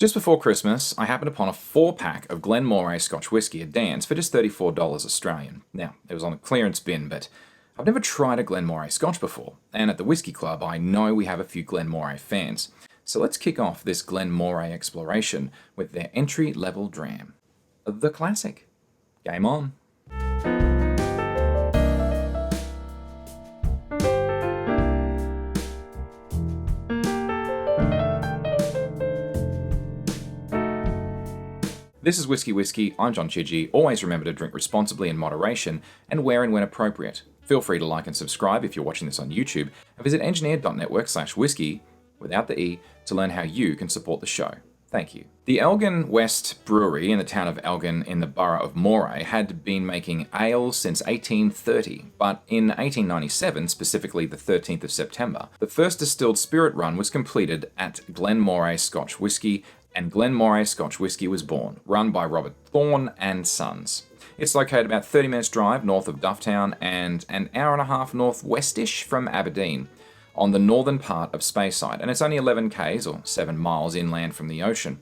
Just before Christmas, I happened upon a 4-pack of Glen Moray Scotch Whisky at Dan's for just $34 Australian. Now, it was on a clearance bin, but I've never tried a Glen Moray Scotch before, and at the Whisky Club I know we have a few Glen Moray fans. So let's kick off this Glen Moray exploration with their entry-level dram, the Classic. Game on. This is Whisky. I'm John Chidgey. Always remember to drink responsibly in moderation and where and when appropriate. Feel free to like and subscribe if you're watching this on YouTube, and visit engineer.network/whisky, without the E, to learn how you can support the show. Thank you. The Elgin West Brewery in the town of Elgin in the borough of Moray had been making ales since 1830, but in 1897, specifically the 13th of September, the first distilled spirit run was completed at Glen Moray Scotch Whisky, and Glen Moray Scotch Whisky was born, run by Robert Thorne and Sons. It's located about 30 minutes drive north of Dufftown and an hour and a half northwestish from Aberdeen, on the northern part of Speyside, and it's only 11 k's or 7 miles inland from the ocean.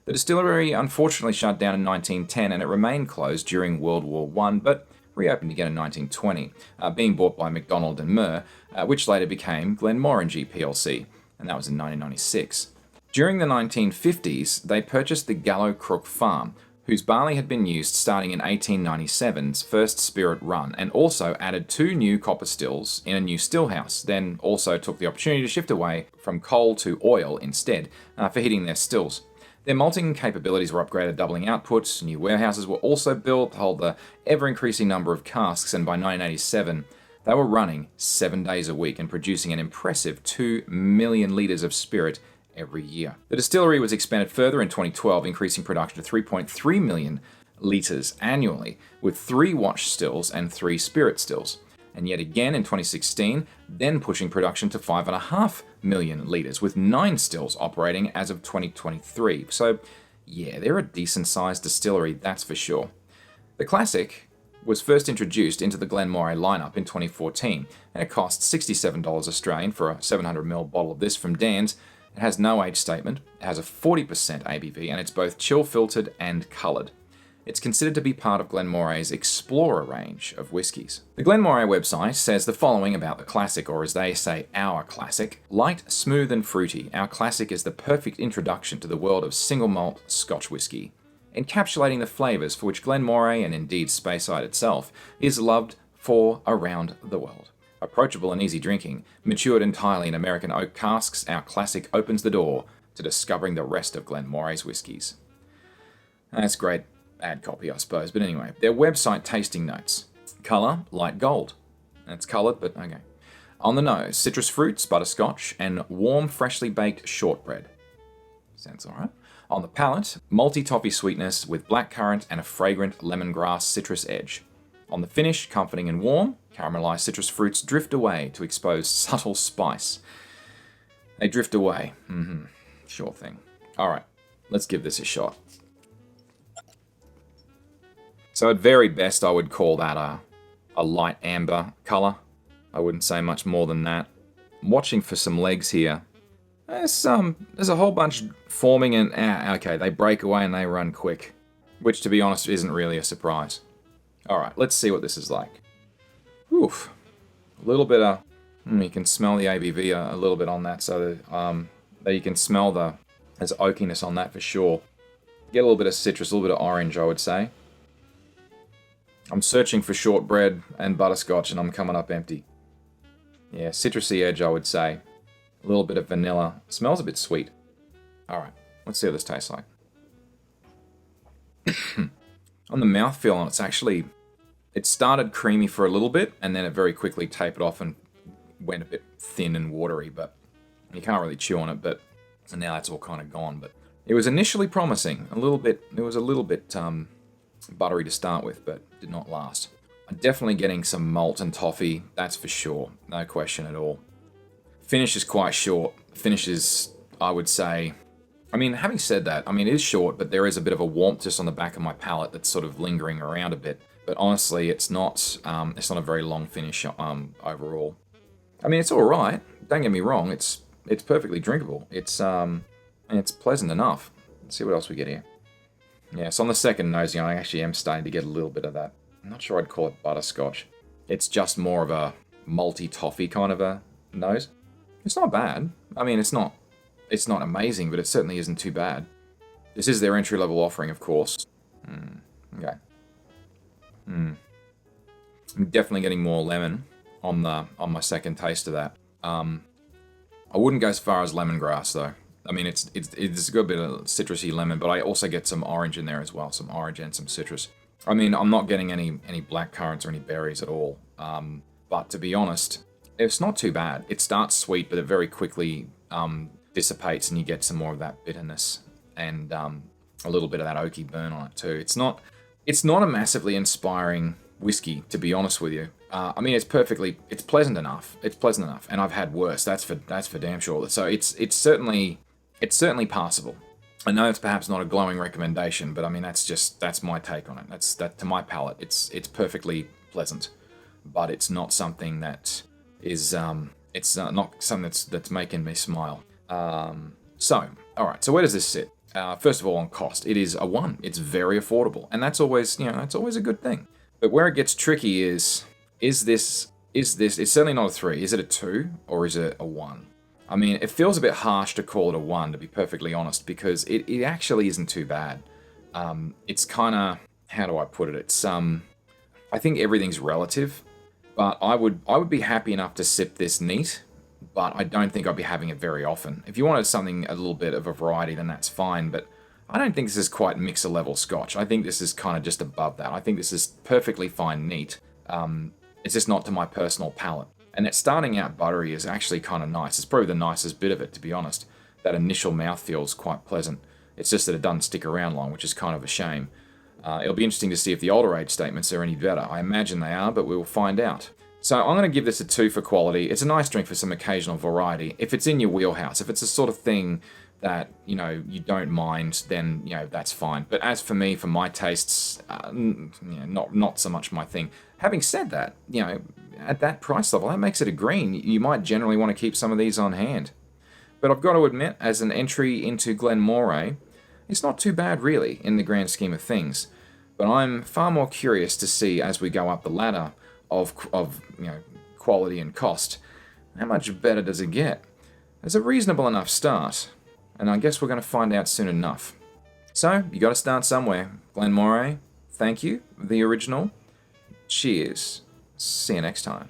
The distillery unfortunately shut down in 1910 and it remained closed during World War I, but reopened again in 1920, being bought by MacDonald and Murr, which later became Glenmorangie plc, and that was in 1996. During the 1950s, they purchased the Gallow Crook Farm, whose barley had been used starting in 1897's first spirit run, and also added 2 new copper stills in a new still house, then also took the opportunity to shift away from coal to oil instead for heating their stills. Their malting capabilities were upgraded, doubling output, new warehouses were also built to hold the ever-increasing number of casks, and by 1987, they were running 7 days a week and producing an impressive 2 million litres of spirit every year. The distillery was expanded further in 2012, increasing production to 3.3 million litres annually, with 3 wash stills and 3 spirit stills. And yet again in 2016, then pushing production to 5.5 million litres, with 9 stills operating as of 2023. So yeah, they're a decent sized distillery, that's for sure. The Classic was first introduced into the Glen Moray lineup in 2014, and it costs $67 Australian for a 700ml bottle of this from Dan's. It has no age statement, it has a 40% ABV, and it's both chill filtered and coloured. It's considered to be part of Glen Moray's Explorer range of whiskies. The Glen Moray website says the following about the Classic, or as they say, our Classic. Light, smooth and fruity, our Classic is the perfect introduction to the world of single malt Scotch whisky, encapsulating the flavours for which Glen Moray, and indeed Speyside itself, is loved for around the world. Approachable and easy drinking, matured entirely in American oak casks, our Classic opens the door to discovering the rest of Glen Moray's whiskies. That's great ad copy, I suppose, but anyway, their website tasting notes. Colour, light gold. That's coloured, but okay. On the nose, citrus fruits, butterscotch, and warm, freshly baked shortbread. Sounds alright. On the palate, malty toffee sweetness with blackcurrant and a fragrant lemongrass citrus edge. On the finish, comforting and warm, caramelized citrus fruits drift away to expose subtle spice. They drift away. Sure thing. Alright, let's give this a shot. So at very best, I would call that a light amber colour. I wouldn't say much more than that. I'm watching for some legs here. There's a whole bunch forming and, okay, they break away and they run quick. Which, to be honest, isn't really a surprise. Alright, let's see what this is like. Oof. A little bit of... you can smell the ABV a little bit on that, so that you can smell there's oakiness on that for sure. Get a little bit of citrus, a little bit of orange, I would say. I'm searching for shortbread and butterscotch and I'm coming up empty. Yeah, citrusy edge, I would say. A little bit of vanilla. Smells a bit sweet. Alright, let's see what this tastes like. On the mouthfeel, it's actually... It started creamy for a little bit, and then it very quickly tapered off and went a bit thin and watery, but you can't really chew on it, but and now that's all kind of gone. But it was initially promising, it was a little bit buttery to start with, but did not last. I'm definitely getting some malt and toffee, that's for sure, no question at all. Finish is quite short. Finish is, I would say... I mean, having said that, it is short, but there is a bit of a warmth just on the back of my palate that's sort of lingering around a bit. But honestly, it's not a very long finish overall. It's all right. Don't get me wrong. It's perfectly drinkable. It's pleasant enough. Let's see what else we get here. Yeah, so on the second nosing, I actually am starting to get a little bit of that. I'm not sure I'd call it butterscotch. It's just more of a malty toffee kind of a nose. It's not bad. I mean, it's not amazing, but it certainly isn't too bad. This is their entry-level offering, of course. Okay. I'm definitely getting more lemon on my second taste of that. I wouldn't go as far as lemongrass though. I mean, it's got a bit of citrusy lemon, but I also get some orange in there as well, some orange and some citrus. I mean, I'm not getting any black currants or any berries at all. But to be honest, it's not too bad. It starts sweet, but it very quickly dissipates, and you get some more of that bitterness and a little bit of that oaky burn on it too. It's not a massively inspiring whiskey, to be honest with you. I mean, it's pleasant enough. It's pleasant enough, and I've had worse. That's for damn sure. So it's certainly passable. I know it's perhaps not a glowing recommendation, but I mean that's my take on it. That's to my palate. It's perfectly pleasant, but it's not something that is it's not something that's making me smile. So all right. So where does this sit? First of all, on cost, it is a 1. It's very affordable, and that's always a good thing. But where it gets tricky is this? It's certainly not a 3. Is it a 2 or is it a 1? I mean, it feels a bit harsh to call it a 1, to be perfectly honest, because it actually isn't too bad. It's kind of, how do I put it? It's I think everything's relative, but I would be happy enough to sip this neat, but I don't think I'd be having it very often. If you wanted something a little bit of a variety, then that's fine, but I don't think this is quite mixer level Scotch. I think this is kind of just above that. I think this is perfectly fine neat. It's just not to my personal palate. And that starting out buttery is actually kind of nice. It's probably the nicest bit of it, to be honest. That initial mouthfeel is quite pleasant. It's just that it doesn't stick around long, which is kind of a shame. It'll be interesting to see if the older age statements are any better. I imagine they are, but we will find out. So I'm going to give this a 2 for quality. It's a nice drink for some occasional variety. If it's in your wheelhouse, if it's the sort of thing that, you don't mind, then, that's fine. But as for me, for my tastes, not so much my thing. Having said that, at that price level, that makes it a green. You might generally want to keep some of these on hand. But I've got to admit, as an entry into Glen Moray, it's not too bad, really, in the grand scheme of things. But I'm far more curious to see, as we go up the ladder of quality and cost, how much better does it get? There's a reasonable enough start, and I guess we're going to find out soon enough. So, you got to start somewhere. Glen Moray, thank you, the original. Cheers. See you next time.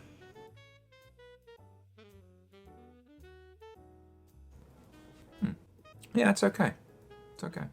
Yeah, it's okay. It's okay.